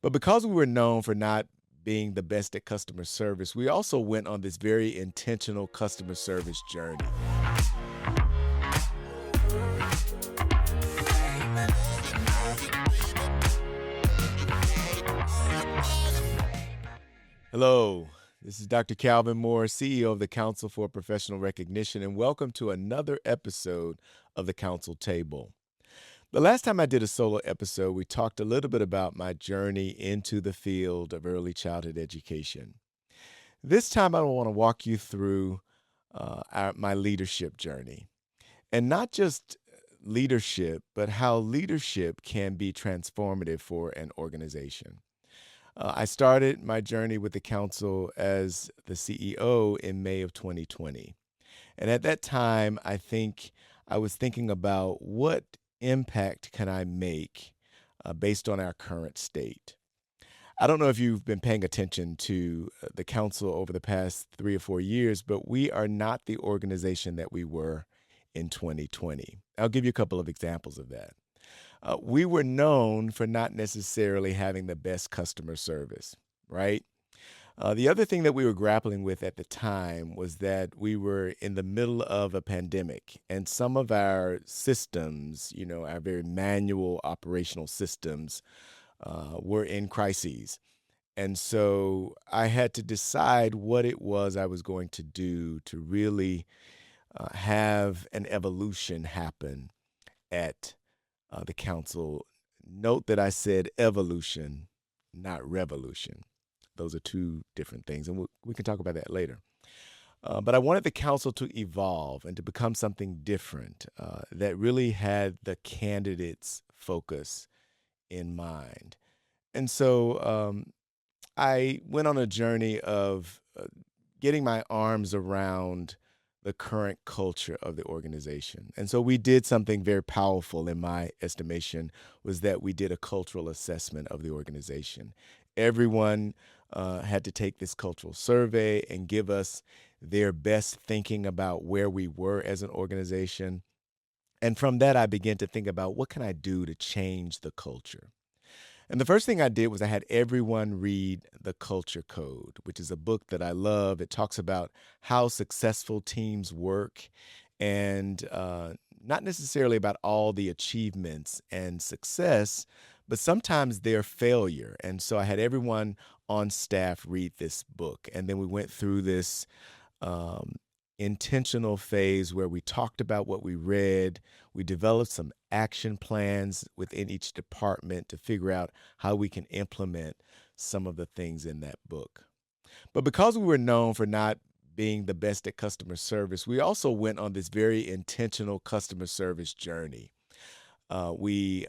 But because we were known for not being the best at customer service, we also went on this very intentional customer service journey. Hello, this is Dr. Calvin Moore, CEO of the Council for Professional Recognition, and welcome to another episode of the Council Table. The last time I did a solo episode, we talked a little bit about my journey into the field of early childhood education. This time, I want to walk you through my leadership journey, and not just leadership, but how leadership can be transformative for an organization. I started my journey with the council as the CEO in May of 2020. And at that time, I think I was thinking about what impact can I make based on our current state. I don't know if you've been paying attention to the council over the past 3 or 4 years, but we are not the organization that we were in 2020. I'll give you a couple of examples of that. We were known for not necessarily having the best customer service, right? The other thing that we were grappling with at the time was that we were in the middle of a pandemic, and some of our systems, our very manual operational systems, were in crises. And so I had to decide what it was I was going to do to really have an evolution happen at the council. Note that I said evolution, not revolution. Those are two different things, and we can talk about that later. But I wanted the council to evolve and to become something different that really had the candidates' focus in mind. And so I went on a journey of getting my arms around the current culture of the organization. And so we did something very powerful in my estimation, was that we did a cultural assessment of the organization. Everyone had to take this cultural survey and give us their best thinking about where we were as an organization. And from that, I began to think about what can I do to change the culture. And the first thing I did was I had everyone read The Culture Code, which is a book that I love. It talks about how successful teams work and not necessarily about all the achievements and success, but sometimes their failure. And so I had everyone on staff read this book. And then we went through this um, intentional phase where we talked about what we read. We developed some action plans within each department to figure out how we can implement some of the things in that book. But because we were known for not being the best at customer service, we also went on this very intentional customer service journey. We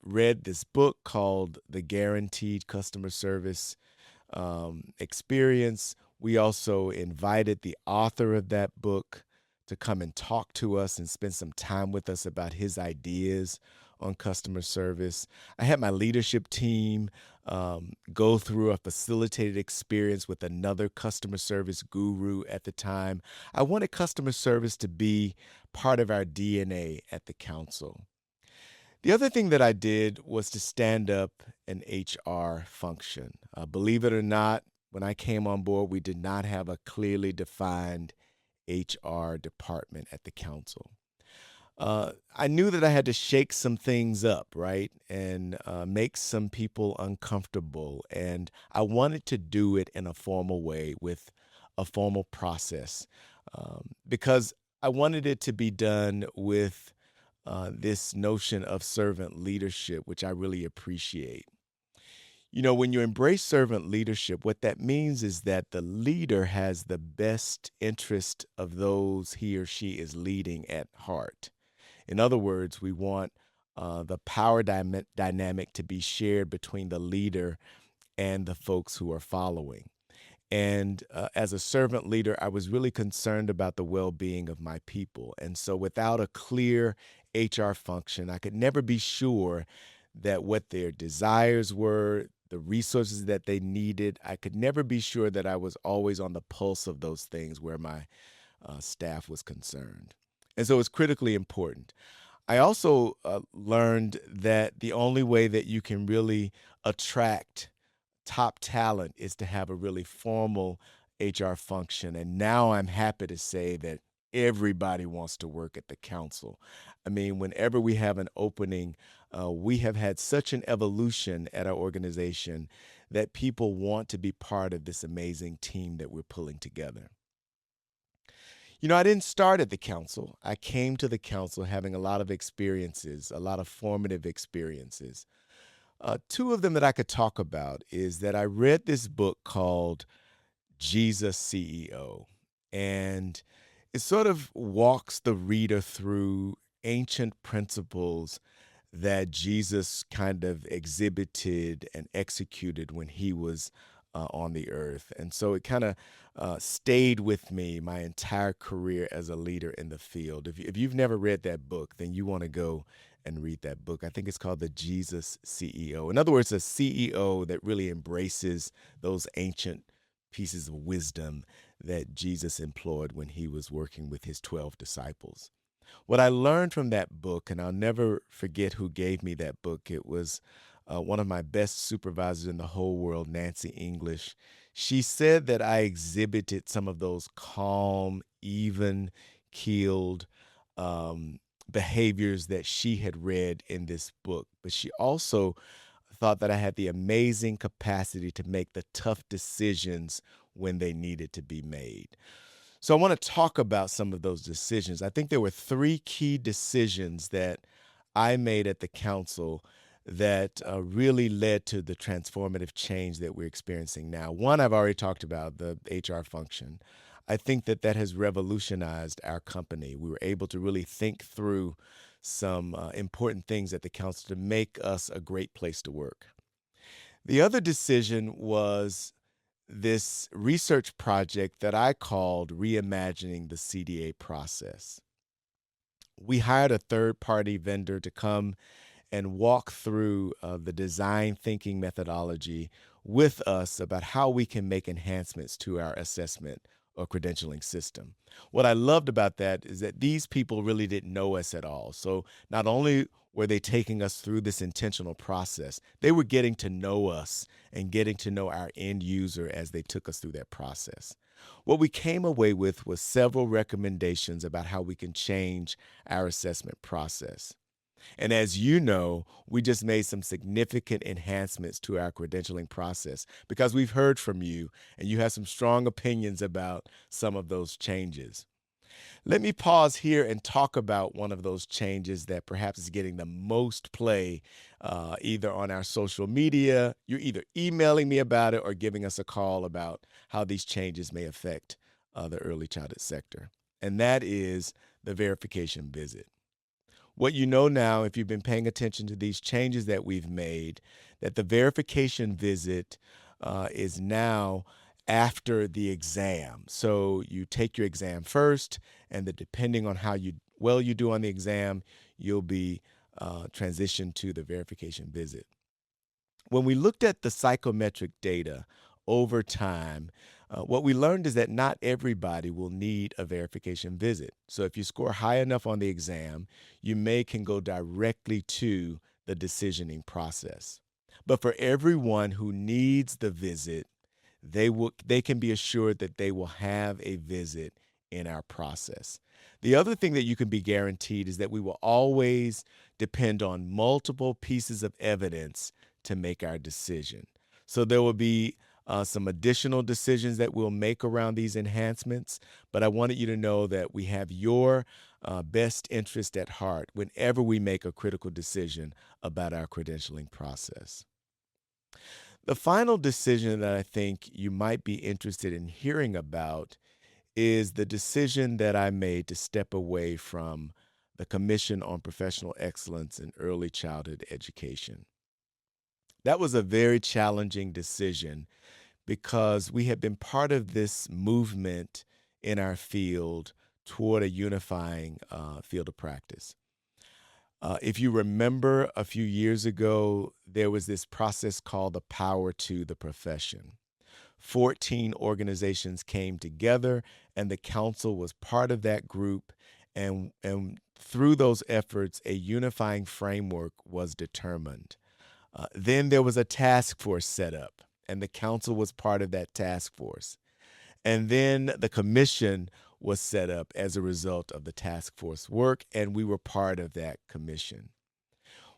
read this book called The Guaranteed Customer Service Experience. We also invited the author of that book to come and talk to us and spend some time with us about his ideas on customer service. I had my leadership team go through a facilitated experience with another customer service guru at the time. I wanted customer service to be part of our DNA at the council. The other thing that I did was to stand up an HR function. Believe it or not, when I came on board, we did not have a clearly defined HR department at the council. I knew that I had to shake some things up, right, and make some people uncomfortable. And I wanted to do it in a formal way with a formal process because I wanted it to be done with this notion of servant leadership, which I really appreciate. When you embrace servant leadership, what that means is that the leader has the best interest of those he or she is leading at heart. In other words, we want the power dynamic to be shared between the leader and the folks who are following. And as a servant leader, I was really concerned about the well being of my people. And so, without a clear HR function, I could never be sure that what their desires were, the resources that they needed, I could never be sure that I was always on the pulse of those things where my staff was concerned. And so, it's critically important. I also learned that the only way that you can really attract top talent is to have a really formal HR function. And now I'm happy to say that everybody wants to work at the council. I mean, whenever we have an opening, we have had such an evolution at our organization that people want to be part of this amazing team that we're pulling together. I didn't start at the council. I came to the council having a lot of experiences, a lot of formative experiences. Two of them that I could talk about is that I read this book called Jesus CEO, and it sort of walks the reader through ancient principles that Jesus kind of exhibited and executed when he was on the earth. And so it kind of stayed with me my entire career as a leader in the field. If you've never read that book, then you want to go and read that book. I think it's called The Jesus CEO. In other words, a CEO that really embraces those ancient pieces of wisdom that Jesus employed when he was working with his 12 disciples. What I learned from that book, and I'll never forget who gave me that book, it was one of my best supervisors in the whole world, Nancy English. She said that I exhibited some of those calm, even keeled behaviors that she had read in this book. But she also thought that I had the amazing capacity to make the tough decisions when they needed to be made. So I want to talk about some of those decisions. I think there were three key decisions that I made at the council that really led to the transformative change that we're experiencing now. One, I've already talked about, the HR function. I think that that has revolutionized our company. We were able to really think through some important things at the council to make us a great place to work. The other decision was this research project that I called Reimagining the CDA Process. We hired a third-party vendor to come and walk through the design thinking methodology with us about how we can make enhancements to our assessment or credentialing system. What I loved about that is that these people really didn't know us at all. So not only were they taking us through this intentional process, they were getting to know us and getting to know our end user as they took us through that process. What we came away with was several recommendations about how we can change our assessment process. And as you know, we just made some significant enhancements to our credentialing process because we've heard from you and you have some strong opinions about some of those changes. Let me pause here and talk about one of those changes that perhaps is getting the most play either on our social media. You're either emailing me about it or giving us a call about how these changes may affect the early childhood sector. And that is the verification visit. What you know now, if you've been paying attention to these changes that we've made, that the verification visit is now after the exam. So you take your exam first, and that depending on how well you do on the exam, you'll be transitioned to the verification visit. When we looked at the psychometric data over time, what we learned is that not everybody will need a verification visit. So if you score high enough on the exam, you can go directly to the decisioning process. But for everyone who needs the visit, they can be assured that they will have a visit in our process. The other thing that you can be guaranteed is that we will always depend on multiple pieces of evidence to make our decision. So there will be some additional decisions that we'll make around these enhancements, but I wanted you to know that we have your best interest at heart whenever we make a critical decision about our credentialing process. The final decision that I think you might be interested in hearing about is the decision that I made to step away from the Commission on Professional Excellence in Early Childhood Education. That was a very challenging decision because we had been part of this movement in our field toward a unifying field of practice. If you remember a few years ago, there was this process called the Power to the Profession. 14 organizations came together, and the council was part of that group. And through those efforts, a unifying framework was determined. Then there was a task force set up, and the council was part of that task force. And then the commission was set up as a result of the task force work, and we were part of that commission.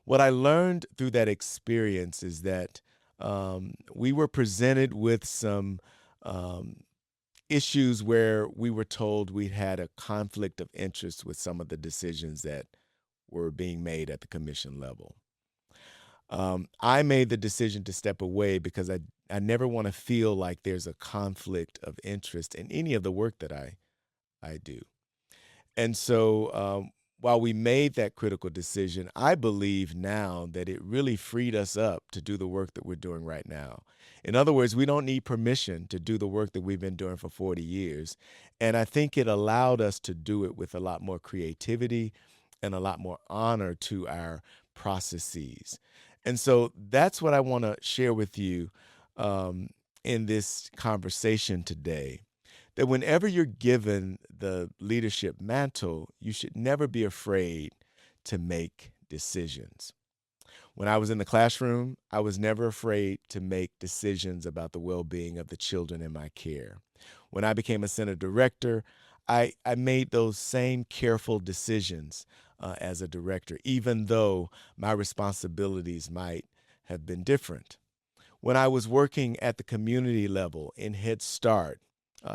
What I learned through that experience is that we were presented with some um, issues where we were told we had a conflict of interest with some of the decisions that were being made at the commission level. I made the decision to step away because I never want to feel like there's a conflict of interest in any of the work that I do. And so while we made that critical decision, I believe now that it really freed us up to do the work that we're doing right now. In other words, we don't need permission to do the work that we've been doing for 40 years. And I think it allowed us to do it with a lot more creativity and a lot more honor to our processes. And so that's what I want to share with you um, in this conversation today. That whenever you're given the leadership mantle, you should never be afraid to make decisions. When I was in the classroom, I was never afraid to make decisions about the well being of the children in my care. When I became a center director, I made those same careful decisions as a director, even though my responsibilities might have been different. When I was working at the community level in Head Start,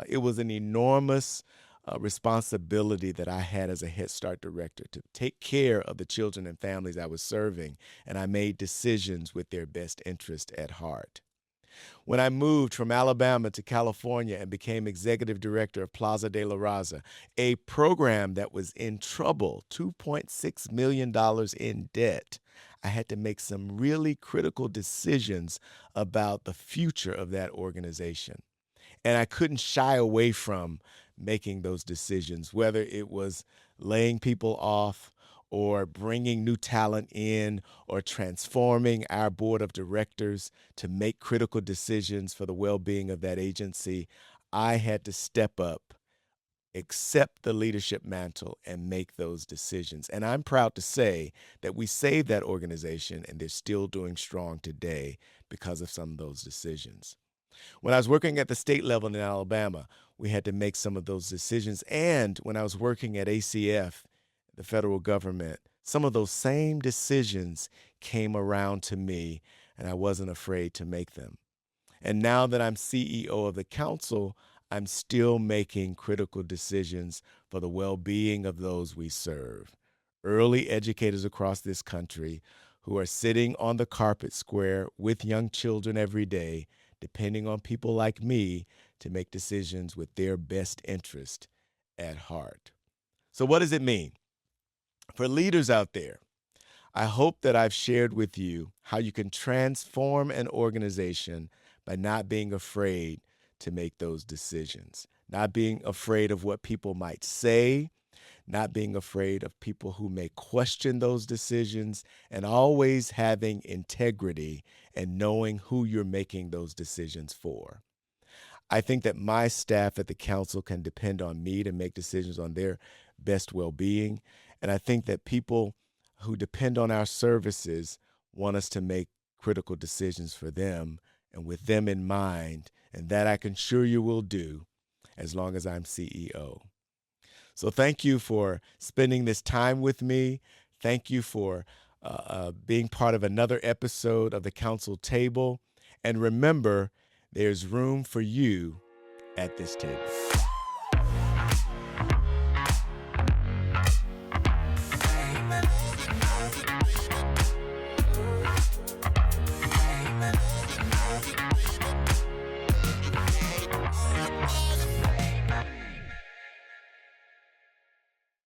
it was an enormous responsibility that I had as a Head Start director to take care of the children and families I was serving, and I made decisions with their best interest at heart. When I moved from Alabama to California and became executive director of Plaza de la Raza, a program that was in trouble, $2.6 million in debt, I had to make some really critical decisions about the future of that organization. And I couldn't shy away from making those decisions, whether it was laying people off or bringing new talent in or transforming our board of directors to make critical decisions for the well-being of that agency. I had to step up, accept the leadership mantle, and make those decisions. And I'm proud to say that we saved that organization and they're still doing strong today because of some of those decisions. When I was working at the state level in Alabama, we had to make some of those decisions. And when I was working at ACF, the federal government, some of those same decisions came around to me, and I wasn't afraid to make them. And now that I'm CEO of the council, I'm still making critical decisions for the well-being of those we serve. Early educators across this country who are sitting on the carpet square with young children every day, depending on people like me to make decisions with their best interest at heart. So what does it mean? For leaders out there, I hope that I've shared with you how you can transform an organization by not being afraid to make those decisions, not being afraid of what people might say, not being afraid of people who may question those decisions, and always having integrity and knowing who you're making those decisions for. I think that my staff at the council can depend on me to make decisions on their best well-being. And I think that people who depend on our services want us to make critical decisions for them and with them in mind. And that I can assure you will do as long as I'm CEO. So thank you for spending this time with me. Thank you for being part of another episode of the Council Table. And remember, there's room for you at this table.